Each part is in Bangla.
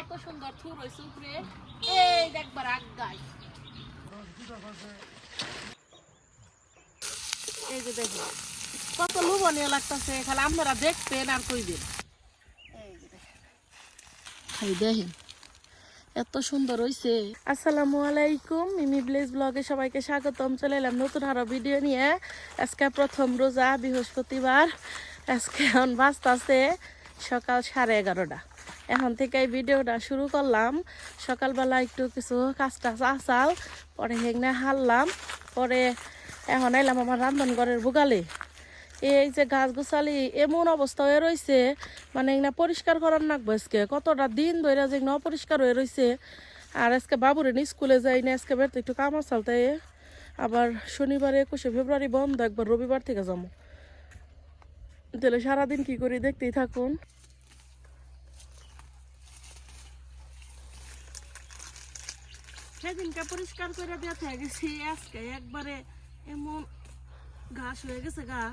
কত সুন্দর থুর হইছে উপরে। এই দেখবার আগাই এই যে দেখো কত লোভনীয় লাগতেছে, খালি আপনারা দেখবেন আর কইবেন। এই যে দেখেন এত সুন্দর হইছে। আসসালামু আলাইকুম, মিমি ব্লেজ ব্লগে সবাইকে স্বাগতম। চলে এলাম নতুন আরো ভিডিও নিয়ে। আজকে প্রথম রোজা, বৃহস্পতিবার। আজকে এখন বাজতাছে সকাল 11:30। এখন থেকে এই ভিডিওটা শুরু করলাম। সকালবেলা একটু কিছু কাজ টাজ আসাল, পরে হেগনা হারলাম, পরে এখন এলাম আমার রান্ধনঘরের বুগালে। এই যে গাছ গোছালি এমন অবস্থা হয়ে রয়েছে, মানে এগুলা পরিষ্কার করার নাকবো। আজকে কতটা দিন ধরে যে অপরিষ্কার হয়ে রয়েছে। আর আজকে বাবুরে স্কুলে যাই না, আজকে বেরতে একটু কাম আসাল, তাই আবার শনিবারে 21শে ফেব্রুয়ারি বন্ধ, একবার রবিবার থেকে যাবো। তাহলে সারাদিন কি করি দেখতেই থাকুন। সেদিনকে পরিষ্কার করে দিয়ে গেছি, আজকে একবারে এমন ঘাস হয়ে গেছে গা,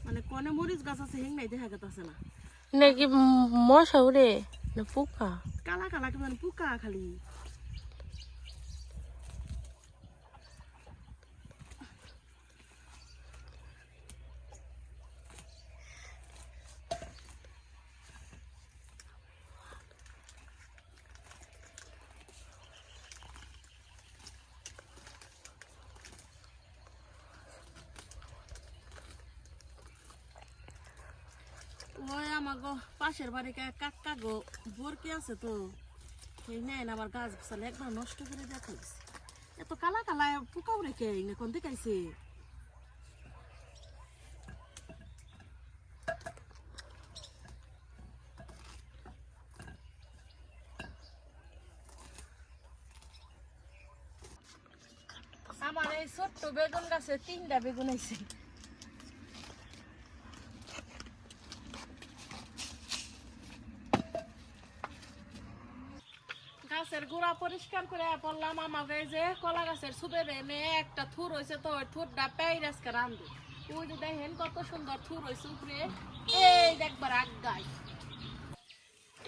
মানে কনে মরিচ গাছ আছে হিং নাই, দেখা গেছে না নাকি মশা উড়ে না পোকা? কালা কালা কেমন পোকা খালি। ওই আমার পাশের বাড়ি কাকা গো বরকি আছে তো, সেই নেন আবার গাছ গোছালে একবার নষ্ট করে দেখা গেছে। এত কালা কালা পোকা উড়ে কে কোন দেখাইছে। আমার এই ছোট্ট বেগুন গাছে 3টা বেগুন আইছে। গাছের গোড়া পরিষ্কার করে পড়লাম। আমাকে যে কলা গাছের সুপের এনে একটা থুর হয়েছে, তো ওই থুরটা পেয়ে আজকে রান্ধু। ওই যে দেখেন কত সুন্দর থুর হয়েছে উপরে। এই দেখবার আগাই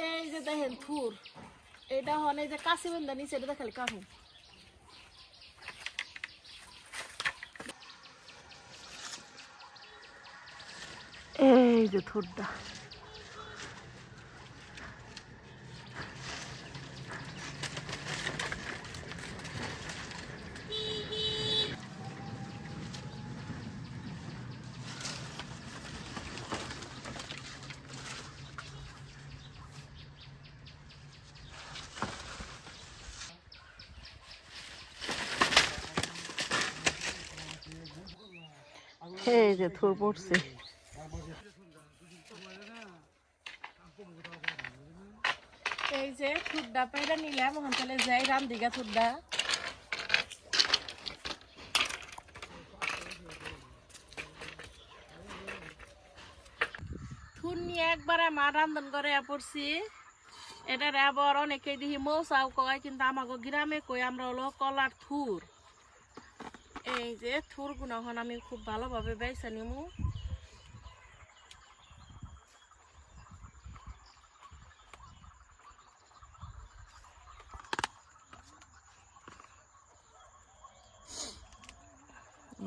এই যে দেখেন থুর, এটা হন এই যে কাশি বন্ধা নিচে, এটা দেখালি কাহু। এই যে থুরটা এই যে থুর পড়ছে। এই যে থুরটা পেয়ে নিলাম, ওখান থেকে যাই রান্দিগা থুরটা। থুর নিয়ে একবার আমার রান্ধন করে পড়ছি। এটার আবার অনেকে দেখি মৌচাও কয়, কিন্তু আমাকে গ্রামে কই আমরা হলো কলার থুর। এই যে থুর গুণ এখন আমি খুব ভালোভাবে বেছে নিমু।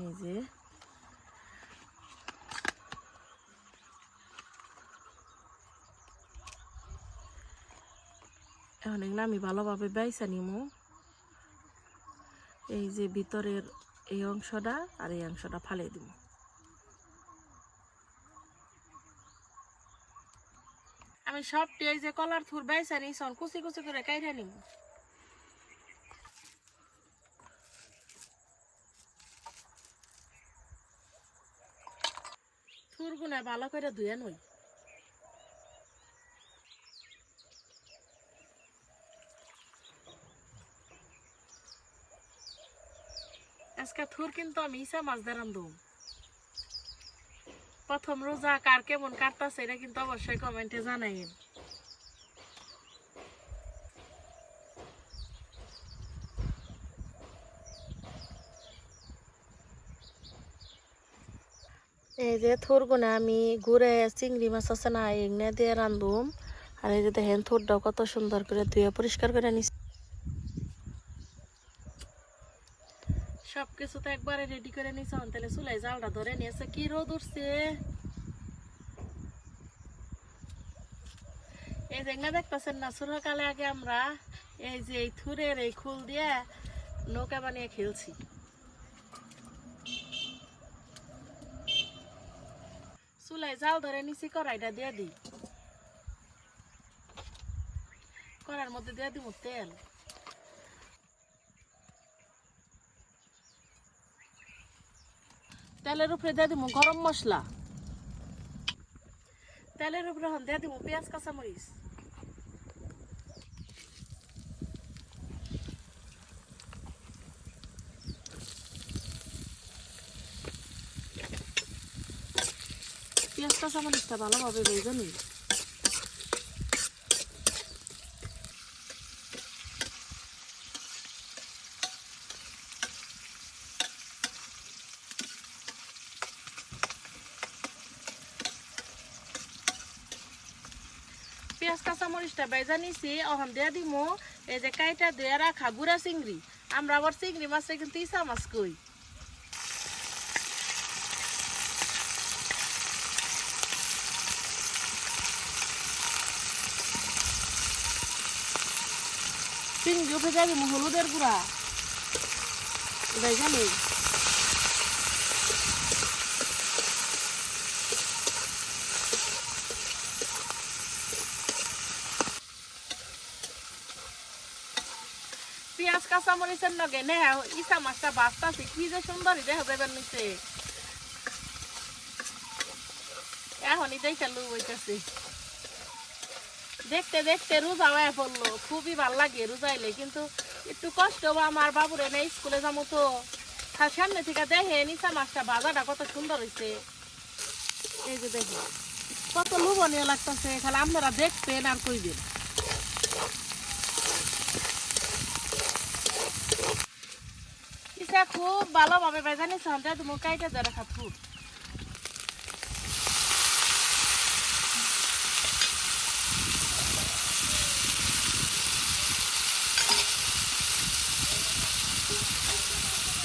এই যে এখন এগুলো আমি ভালোভাবে বেছে নিমু। এই যে ভিতরের এই অংশটা আর এই অংশটা ফালে দিব। আমি সবটি এই যে কলার থুর বেছে নিয়েছি, কুচি কুচি করে কাইটা নিব। থুর গুনা ভালো করে ধুয়ে নই। আজকে থুর কিন্তু আমি ইসা মাছ দিয়ে রান্ধব। প্রথম রোজা কার কেমন কাটতাছে এটা কিন্তু অবশ্যই কমেন্টে জানাইন। এই যে থুর গুনা আমি ঘুরে চিংড়ি মাছ আছে না, এগুলো দিয়ে রান্ধুম। আর এই যে দেখেন থুরটাও কত সুন্দর করে ধুয়ে পরিষ্কার করে নিছি। সবকিছু তো একবারে রেডি করে নিছ, তাহলে চুলাই জালটা ধরে নিয়েছে। কি রোদ উঠছে! এই যে না দেখতেছেন না, ছোটকালে আগে আমরা এই যে এই থুরের এই খুল দিয়ে নৌকা বানিয়ে খেলছি। চুলাই জাল ধরে নিছি, কড়াইটা দিয়ে দিই। কড়াইয়ের মধ্যে দিয়ে দিব তেল। তেলের উপরে দিয়ে দিব গরম মশলা। তেলের উপরে এখন দিয়ে দিব পেঁয়াজ কাঁচামরিচ। পেঁয়াজ কাঁচামরিচটা ভালোভাবে ভেজে নিই। পেঁয়াজ কাঁচামরিচটা ভেজে নিছি, এখন দিয়ে দিব এই যে কাইটা ধুয়ে রাখা গুড়া চিংড়ি। আমরা আবার চিংড়ি মাছটা কিন্তু ইসা মাছ কই। চিংড়ি উপরে দিয়ে দিব হলুদের গুঁড়া। ভেজে নিই। পেঁয়াজ কাঁচামরিচের লগে নে ইসা মাছটা বাঁচতাছে, কি যে সুন্দরই দেখা যাবেন নিচে। এখনই দেখে লু বইতেছে। দেখতে দেখতে রোজা হয়ে পড়লো, খুবই ভাল লাগে রোজাইলে, কিন্তু একটু কষ্ট হবো। আমার বাবুরে নেই স্কুলে যাবো তো। সামনে থেকে দেখে নিচা মাছটা ভাজাটা কত সুন্দর হয়েছে। এই যে দেখো কত লোভনীয় লাগতেছে, খালি আপনারা দেখবেন আর কইবেন। ইসা খুব ভালোভাবে ভেজা নিচ্ছে, তুমি কাইটা ধরে রাখা ফুট।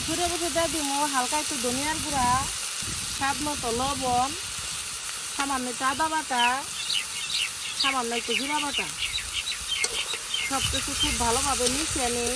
ঘুরে বসে দিয়ে দিব হালকা একটু ধনিয়ার গুঁড়া, স্বাদ মতো লবণ, সামান্য একটু আদা বাটা, সামান্য একটু জিরা বাটা। সব কিছু খুব ভালোভাবে মিশিয়ে নিই।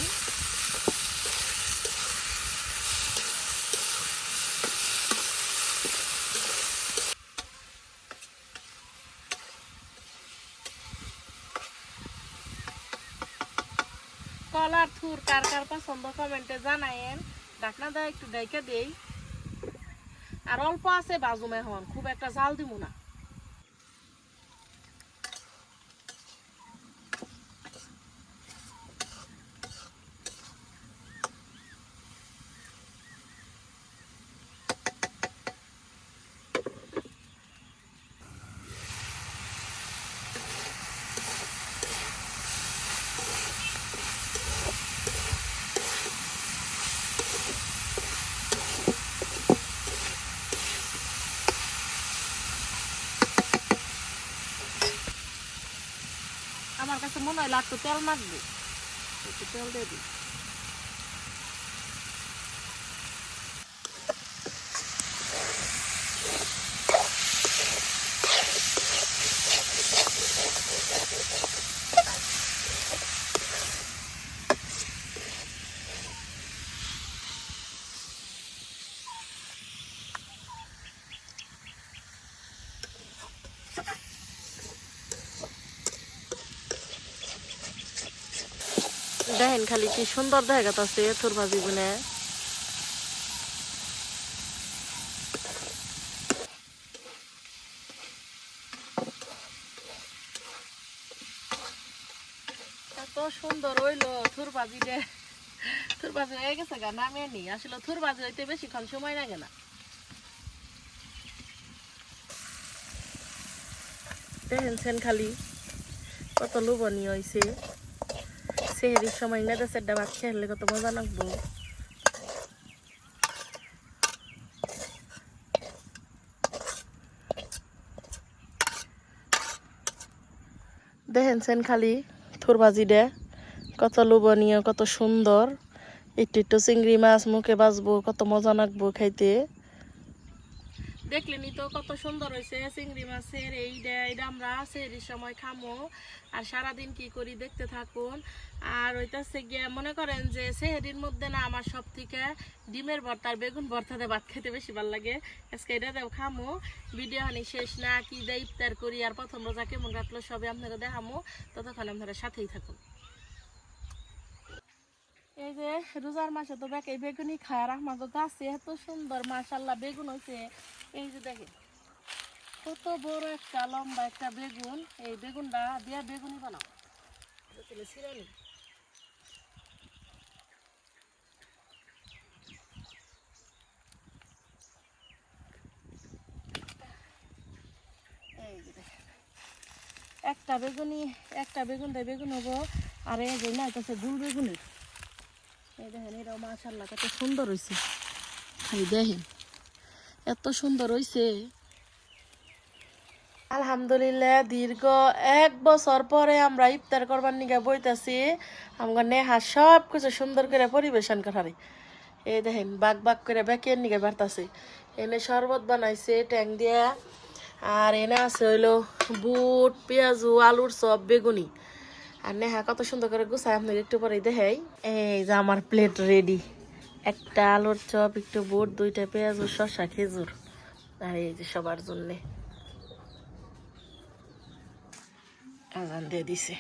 কলার থুর কার কার পছন্দ কমেন্টে জানায়েন। ঢাকনা দেয় একটু ডাইকা দেই। আর অল্প আছে বাজুম, এখন খুব একটা জাল দিব না। আমার কাছে মনে হয় লাগতো তেল মাখবো, একটু তেল দিয়ে দিই। দেখেন খালি কি সুন্দর দেখা যাচ্ছে থুর ভাজি বলে। এত সুন্দর হইলো থুর ভাজি রে। থুর ভাজি হয়ে গেছে গা, নামিয়ে নি। আসলে থুর ভাজি হইতে বেশিক্ষণ সময় লাগে না। দেখেন খালি কত লোভনীয় হয়েছে। সেহেরির সময় না দেশের ভাত খেলে কত মজা লাগবো। দেখেনছেন খালি থুর ভাজি দে কত লোভনীয় কত সুন্দর। একটু একটু চিংড়ি মাছ মুখে বাজবো কত মজা লাগবো খাইতে। দেখলেনি তো কত সুন্দর হয়েছে চিংড়ি মাছের এইটা আমরা সেহরির সময় খামো। আর সারাদিন কি করি দেখতে থাকুন। আর ওইটাছে গিয়ে মনে করেন যে সেহরির মধ্যে না আমার সব থেকে ডিমের ভর্তা আর বেগুন ভর্তাতে ভাত খেতে বেশি ভালো লাগে। আজকে এটাতেও খামো। ভিডিও হানি শেষ না কি দিয়ে ইফতার করি আর প্রথম রোজা কেমন কাটলো সবই আপনাকে দেখামো। ততক্ষণ আপনারা সাথেই থাকুন। এই যে রোজার মাসে তো এই বেগুনি খায় আর আমার তো গাছে এত সুন্দর মাশাল্লাহ বেগুন হয়েছে। এই যে দেখেন কত বড় একটা লম্বা একটা বেগুন। এই বেগুনটা দিয়ে বেগুনি বানাও ছিঁড়ে নি। এই যে দেখেন একটা বেগুন দেয় বেগুন হবো। আর এই যে না এটা গুল বেগুনি। এই দেখেন এটাও মাশাল্লাহ কত সুন্দর হয়েছে। এই দেখেন এত সুন্দর হয়েছে। আলহামদুলিল্লাহ দীর্ঘ 1 বছর পরে আমরা ইফতার করবার নিকে বইতেছি। আমার নেহা সব কিছু সুন্দর করে পরিবেশন করারি। এই দেখেন বাগ বাগ করে বেঁকে নিকে বাড়তাছে। এনে শরবত বানাইছে ট্যাং দিয়া। আর এনে আছে হইলো বুট পেঁয়াজু আলুর চপ বেগুনি। আর নেহা কত সুন্দর করে গুছাই আপনাকে একটু পরে দেখাই। এই যে আমার প্লেট রেডি। একটা আলুর চপ একটু বুট 2টা পেঁয়াজু শসা খেজুর। আর এই যে সবার জন্যে আজান দিয়ে দিছে।